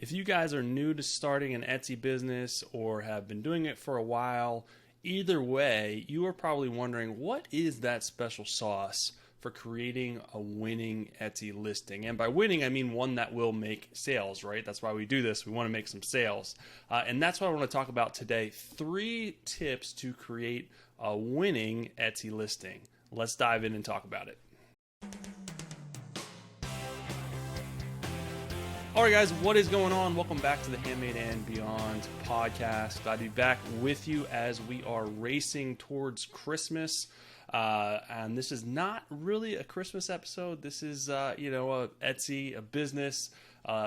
If you guys are new to starting an Etsy business or have been doing it for a while, either way, you are probably wondering, what is that special sauce for creating a winning Etsy listing? And by winning, I mean one that will make sales, right? That's why we do this. We want to make some sales. And that's what I want to talk about today. 3 tips to create a winning Etsy listing. Let's dive in and talk about it. All right, guys, what is going on? Welcome back to the Handmade and Beyond podcast. Glad to be back with you as we are racing towards Christmas. And this is not really a Christmas episode. This is, a Etsy, a business,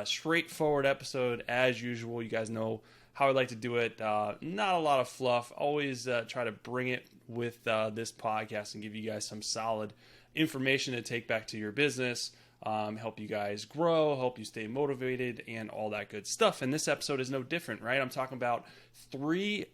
straightforward episode as usual. You guys know how I like to do it. Not a lot of fluff. Always try to bring it with this podcast and give you guys some solid information to take back to your business. Help you guys grow, help you stay motivated, and all that good stuff. And this episode is no different, right? I'm talking about three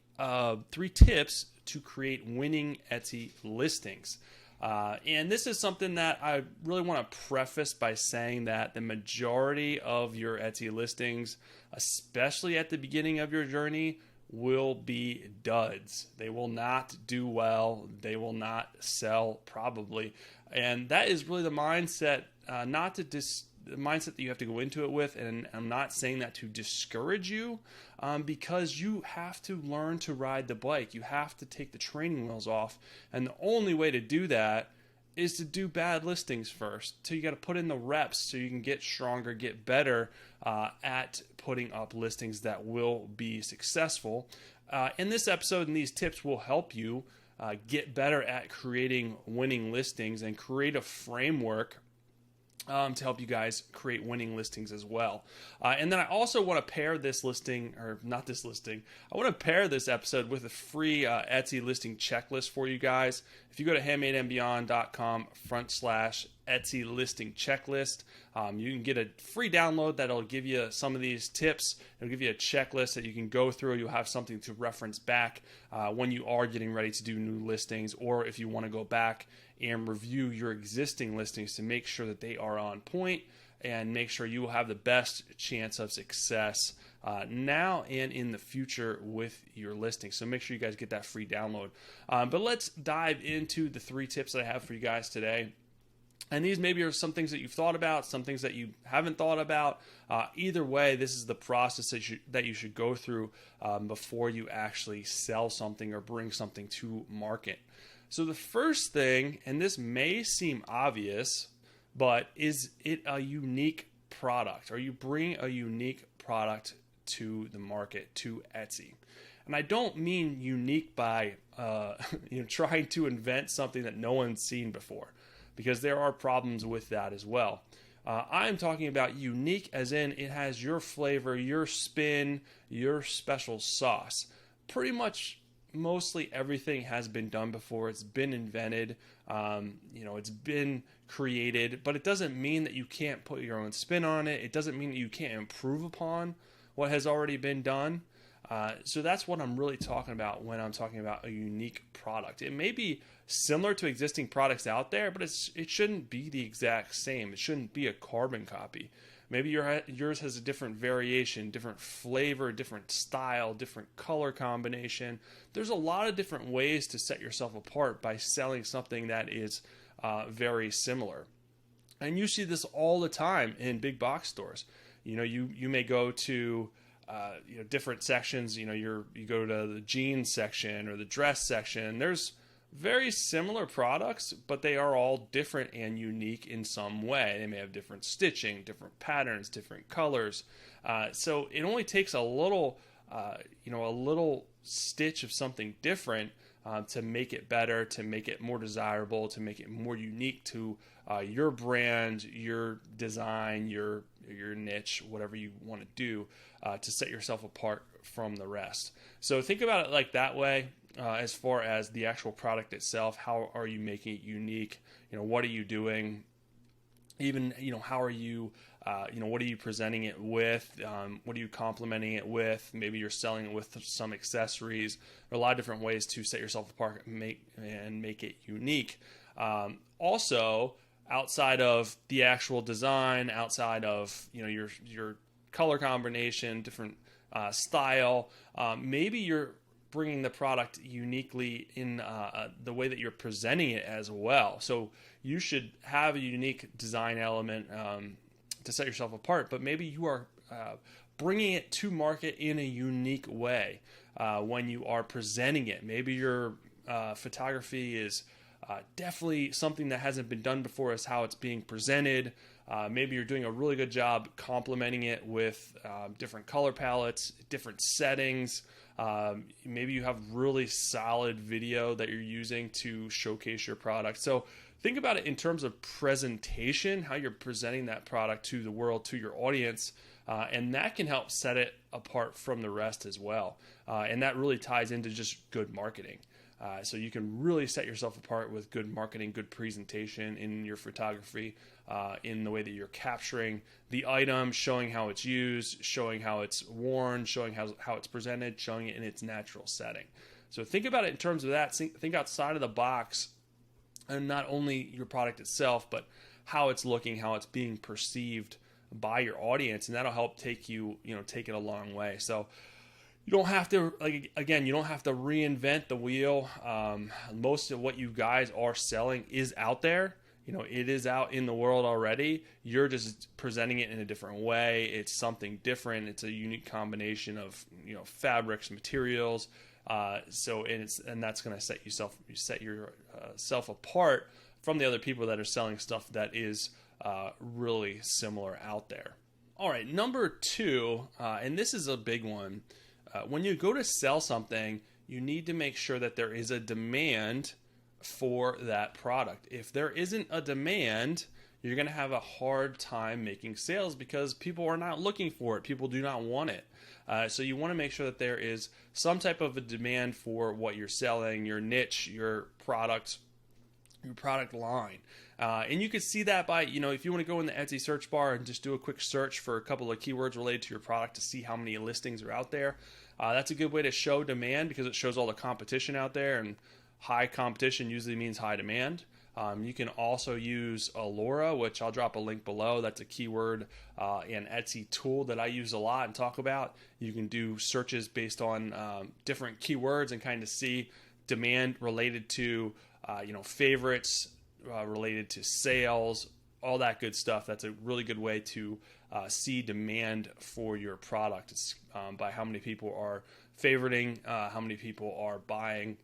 tips to create winning Etsy listings. And this is something that I really want to preface by saying that the majority of your Etsy listings, especially at the beginning of your journey, will be duds. They will not do well. They will not sell, probably. And that is really the mindset, the mindset that you have to go into it with. And I'm not saying that to discourage you, because you have to learn to ride the bike. You have to take the training wheels off. And the only way to do that is to do bad listings first. So you got to put in the reps so you can get stronger, get better at putting up listings that will be successful. In this episode, and these tips will help you get better at creating winning listings and create a framework to help you guys create winning listings as well. And then I also want to pair this listing, or not this listing, I want to pair this episode with a free Etsy listing checklist for you guys. If you go to handmadeandbeyond.com/Etsy listing checklist, you can get a free download that'll give you some of these tips. It'll give you a checklist that you can go through. You'll have something to reference back when you are getting ready to do new listings, or if you want to go back and review your existing listings to make sure that they are on point and make sure you will have the best chance of success now and in the future with your listing. So make sure you guys get that free download. But let's dive into the 3 tips that I have for you guys today. And these maybe are some things that you've thought about, some things that you haven't thought about. Either way, this is the process that you should go through before you actually sell something or bring something to market. So the first thing, and this may seem obvious, but is it a unique product? Are you bringing a unique product to the market, to Etsy? And I don't mean unique by trying to invent something that no one's seen before, because there are problems with that as well. I'm talking about unique as in it has your flavor, your spin, your special sauce. Pretty much mostly everything has been done before. It's been invented, it's been created, but it doesn't mean that you can't put your own spin on it. It doesn't mean that you can't improve upon what has already been done. So that's what I'm really talking about when I'm talking about a unique product. It may be similar to existing products out there, but it shouldn't be the exact same. It shouldn't be a carbon copy. Maybe yours has a different variation, different flavor, different style, different color combination. There's a lot of different ways to set yourself apart by selling something that is very similar. And you see this all the time in big box stores. You may go to different sections. You go to the jeans section or the dress section. There's very similar products, but they are all different and unique in some way. They may have different stitching, different patterns, different colors. So it only takes a little stitch of something different to make it better, to make it more desirable, to make it more unique to your brand, your design, your niche, whatever you want to do to set yourself apart from the rest. So think about it like that way. As far as the actual product itself, how are you making it unique? What are you doing? Even, how are you, what are you presenting it with? What are you complementing it with? Maybe you're selling it with some accessories. There are a lot of different ways to set yourself apart and make it unique. Also, outside of the actual design, outside of, your color combination, different style. Maybe you're bringing the product uniquely in the way that you're presenting it as well. So you should have a unique design element to set yourself apart, but maybe you are bringing it to market in a unique way when you are presenting it. Maybe your photography is definitely something that hasn't been done before as how it's being presented. Maybe you're doing a really good job complementing it with different color palettes, different settings. Maybe you have really solid video that you're using to showcase your product. So think about it in terms of presentation, how you're presenting that product to the world, to your audience, and that can help set it apart from the rest as well. And that really ties into just good marketing. So you can really set yourself apart with good marketing, good presentation in your photography, in the way that you're capturing the item, showing how it's used, showing how it's worn, showing how it's presented, showing it in its natural setting. So think about it in terms of that. Think outside of the box, and not only your product itself, but how it's looking, how it's being perceived by your audience, and that'll help take it a long way. So you don't have to, you don't have to reinvent the wheel. Most of what you guys are selling is out there. It is out in the world already. You're just presenting it in a different way. It's something different. It's a unique combination of, fabrics, materials. And that's going to set yourself apart from the other people that are selling stuff that is really similar out there. All right, number 2, and this is a big one. When you go to sell something, you need to make sure that there is a demand for that product. If there isn't a demand, you're going to have a hard time making sales because people are not looking for it. People do not want it. So you want to make sure that there is some type of a demand for what you're selling, your niche, your product line. And you can see that by, if you want to go in the Etsy search bar and just do a quick search for a couple of keywords related to your product to see how many listings are out there. That's a good way to show demand because it shows all the competition out there, and high competition usually means high demand. You can also use Allura, which I'll drop a link below. That's a keyword and Etsy tool that I use a lot and talk about. You can do searches based on different keywords and kind of see demand related to favorites, related to sales, all that good stuff. That's a really good way to see demand for your product. It's by how many people are favoriting, how many people are buying.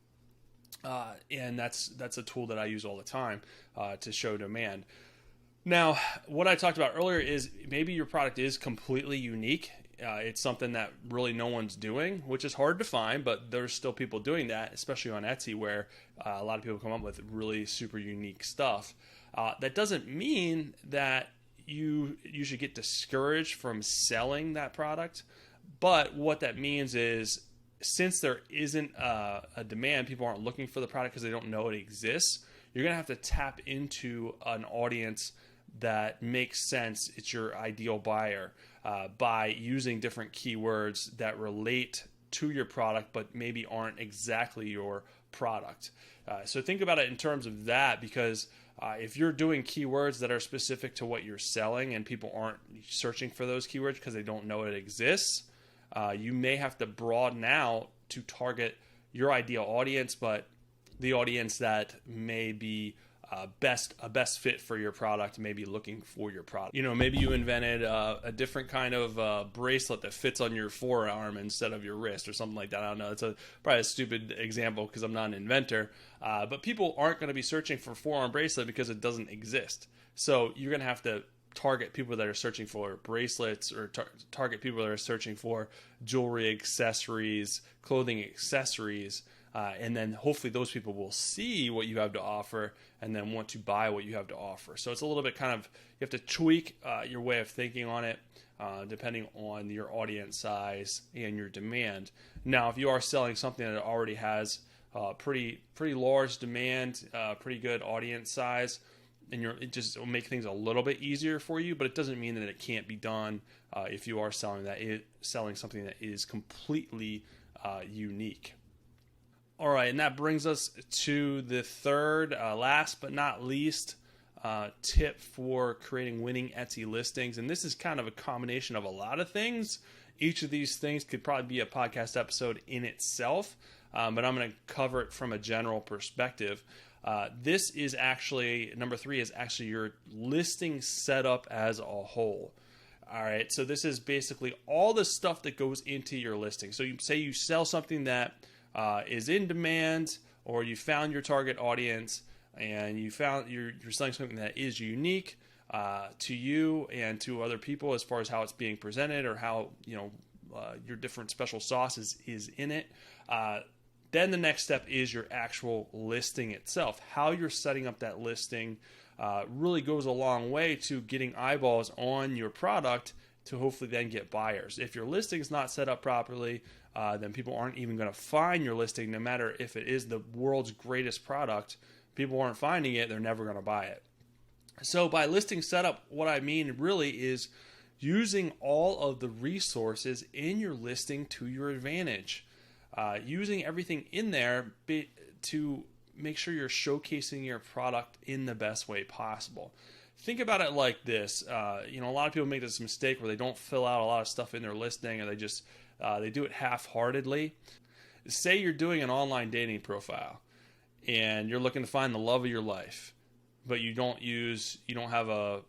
And that's a tool that I use all the time to show demand. Now, what I talked about earlier is maybe your product is completely unique. It's something that really no one's doing, which is hard to find, but there's still people doing that, especially on Etsy, where a lot of people come up with really super unique stuff. That doesn't mean that you should get discouraged from selling that product, but what that means is, since there isn't a demand, people aren't looking for the product because they don't know it exists, you're going to have to tap into an audience that makes sense. It's your ideal buyer by using different keywords that relate to your product but maybe aren't exactly your product. So think about it in terms of that, because if you're doing keywords that are specific to what you're selling and people aren't searching for those keywords because they don't know it exists, you may have to broaden out to target your ideal audience, but the audience that may be a best fit for your product, may be looking for your product. Maybe you invented a different kind of bracelet that fits on your forearm instead of your wrist or something like that. I don't know. It's probably a stupid example because I'm not an inventor, but people aren't going to be searching for forearm bracelet because it doesn't exist. So you're going to have to target people that are searching for bracelets, or target people that are searching for jewelry, accessories, clothing accessories, and then hopefully those people will see what you have to offer and then want to buy what you have to offer. So it's a little bit kind of, you have to tweak your way of thinking on it depending on your audience size and your demand. Now, if you are selling something that already has pretty large demand, pretty good audience size, and it just will make things a little bit easier for you, but it doesn't mean that it can't be done if you are selling something that is completely unique. All right, and that brings us to the third, last but not least, tip for creating winning Etsy listings. And this is kind of a combination of a lot of things. Each of these things could probably be a podcast episode in itself, but I'm going to cover it from a general perspective. This is actually, number 3 is actually your listing setup as a whole. All right, so this is basically all the stuff that goes into your listing. So you say you sell something that is in demand, or you found your target audience, and you found you're selling something that is unique to you and to other people as far as how it's being presented, or how your different special sauce is in it. Then the next step is your actual listing itself. How you're setting up that listing really goes a long way to getting eyeballs on your product to hopefully then get buyers. If your listing is not set up properly, then people aren't even going to find your listing, no matter if it is the world's greatest product. People aren't finding it, they're never going to buy it. So by listing setup, what I mean really is using all of the resources in your listing to your advantage. Using everything in there to make sure you're showcasing your product in the best way possible. Think about it like this. A lot of people make this mistake where they don't fill out a lot of stuff in their listing, or they just they do it half-heartedly. Say you're doing an online dating profile and you're looking to find the love of your life, but you don't have a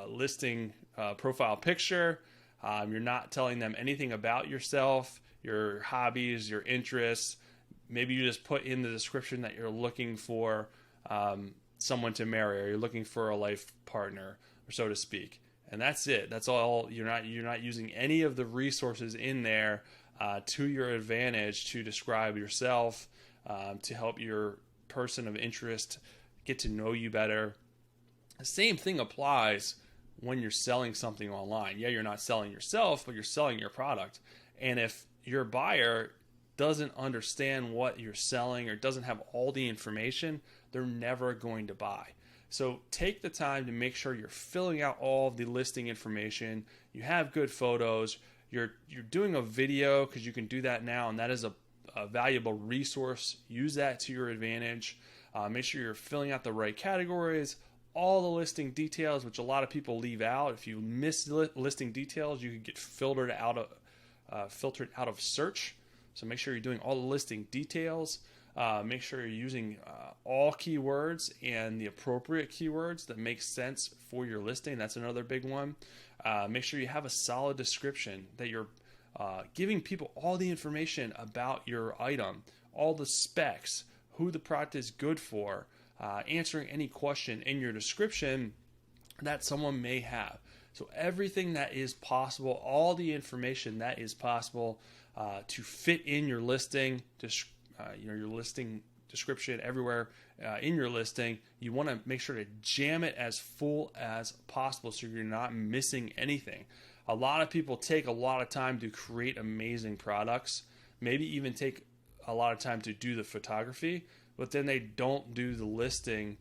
listing profile picture. You're not telling them anything about yourself, your hobbies, your interests. Maybe you just put in the description that you're looking for someone to marry, or you're looking for a life partner, or so to speak. And that's it. That's all. You're not using any of the resources in there to your advantage to describe yourself, to help your person of interest get to know you better. The same thing applies when you're selling something online. Yeah, you're not selling yourself, but you're selling your product. And if your buyer doesn't understand what you're selling, or doesn't have all the information, they're never going to buy. So take the time to make sure you're filling out all of the listing information. You have good photos. You're doing a video, because you can do that now, and that is a valuable resource. Use that to your advantage. Make sure you're filling out the right categories, all the listing details, which a lot of people leave out. If you miss listing details, you can get filtered out of search. So make sure you're doing all the listing details. Make sure you're using all keywords and the appropriate keywords that make sense for your listing. That's another big one. Make sure you have a solid description, that you're giving people all the information about your item, all the specs, who the product is good for, answering any question in your description that someone may have. So everything that is possible, all the information that is possible to fit in your listing, your listing description everywhere in your listing. You want to make sure to jam it as full as possible so you're not missing anything. A lot of people take a lot of time to create amazing products, maybe even take a lot of time to do the photography, but then they don't do the listing.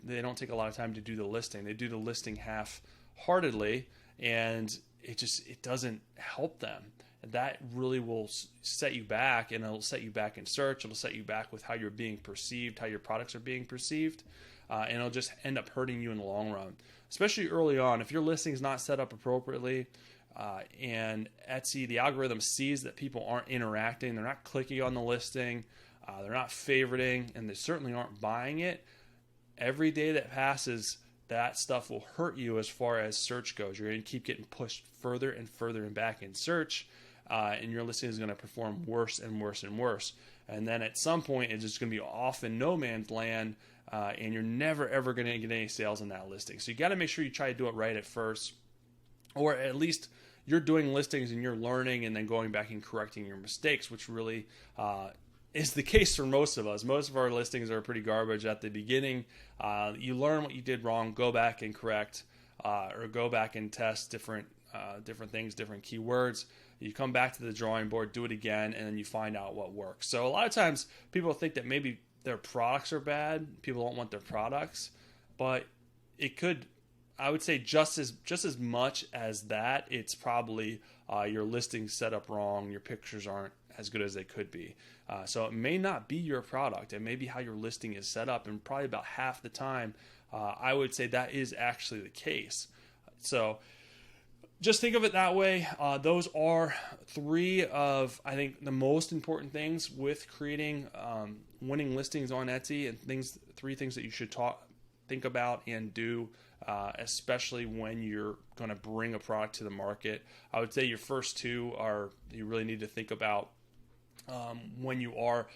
They don't take a lot of time to do the listing. They do the listing half-heartedly, and it doesn't help them. That really will set you back, and it'll set you back in search. It'll set you back with how you're being perceived, how your products are being perceived, and it'll just end up hurting you in the long run, especially early on. If your listing is not set up appropriately, and Etsy, the algorithm sees that people aren't interacting, they're not clicking on the listing, they're not favoriting, and they certainly aren't buying it, every day that passes, that stuff will hurt you as far as search goes. You're going to keep getting pushed further and further and back in search, and your listing is going to perform worse and worse and worse. And then at some point, it's just going to be off in no man's land, and you're never, ever going to get any sales on that listing. So you got to make sure you try to do it right at first, or at least you're doing listings and you're learning and then going back and correcting your mistakes, which really is the case for most of us. Most of our listings are pretty garbage at the beginning. You learn what you did wrong, go back and correct, or go back and test different things, different keywords. You come back to the drawing board, do it again, and then you find out what works. So a lot of times people think that maybe their products are bad. People don't want their products, but it could, I would say, just as much as that, it's probably your listing set up wrong. Your pictures aren't as good as they could be. So it may not be your product. It may be how your listing is set up, and probably about half the time I would say that is actually the case. So just think of it that way. Those are three of, I think, the most important things with creating winning listings on Etsy, and three things that you should think about and do, especially when you're going to bring a product to the market. I would say your first two are, you really need to think about when you are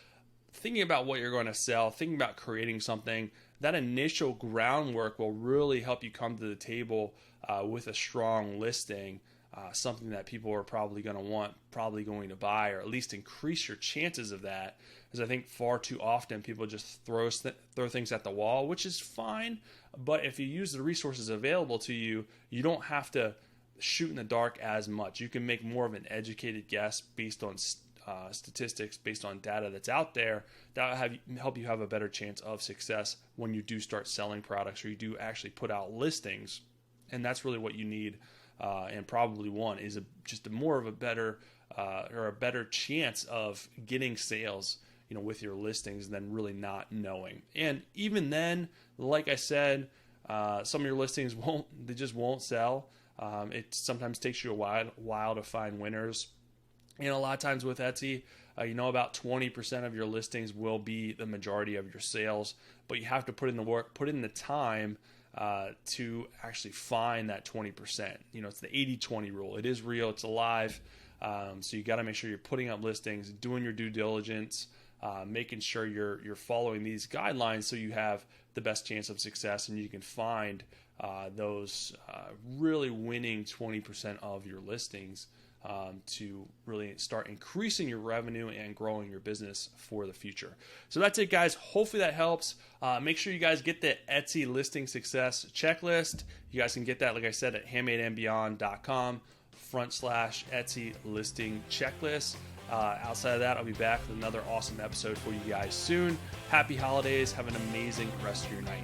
thinking about what you're going to sell, thinking about creating something. That initial groundwork will really help you come to the table with a strong listing, something that people are probably going to want, probably going to buy, or at least increase your chances of that. Because I think far too often people just throw things at the wall, which is fine. But if you use the resources available to you, you don't have to shoot in the dark as much. You can make more of an educated guess based on statistics, based on data that's out there, that will help you have a better chance of success when you do start selling products, or you do actually put out listings. And that's really what you need, and probably want, is just more of a better or a better chance of getting sales, with your listings, than really not knowing. And even then, like I said, some of your listings just won't sell. It sometimes takes you a while to find winners. And a lot of times with Etsy, about 20% of your listings will be the majority of your sales, but you have to put in the work, put in the time to actually find that 20%. It's the 80-20 rule. It is real. It's alive. So you got to make sure you're putting up listings, doing your due diligence, making sure you're following these guidelines, so you have the best chance of success, and you can find those really winning 20% of your listings to really start increasing your revenue and growing your business for the future. So that's it, guys. Hopefully that helps. Make sure you guys get the Etsy listing success checklist. You guys can get that, like I said, at handmadeandbeyond.com/Etsy listing checklist. Outside of that, I'll be back with another awesome episode for you guys soon. Happy holidays. Have an amazing rest of your night.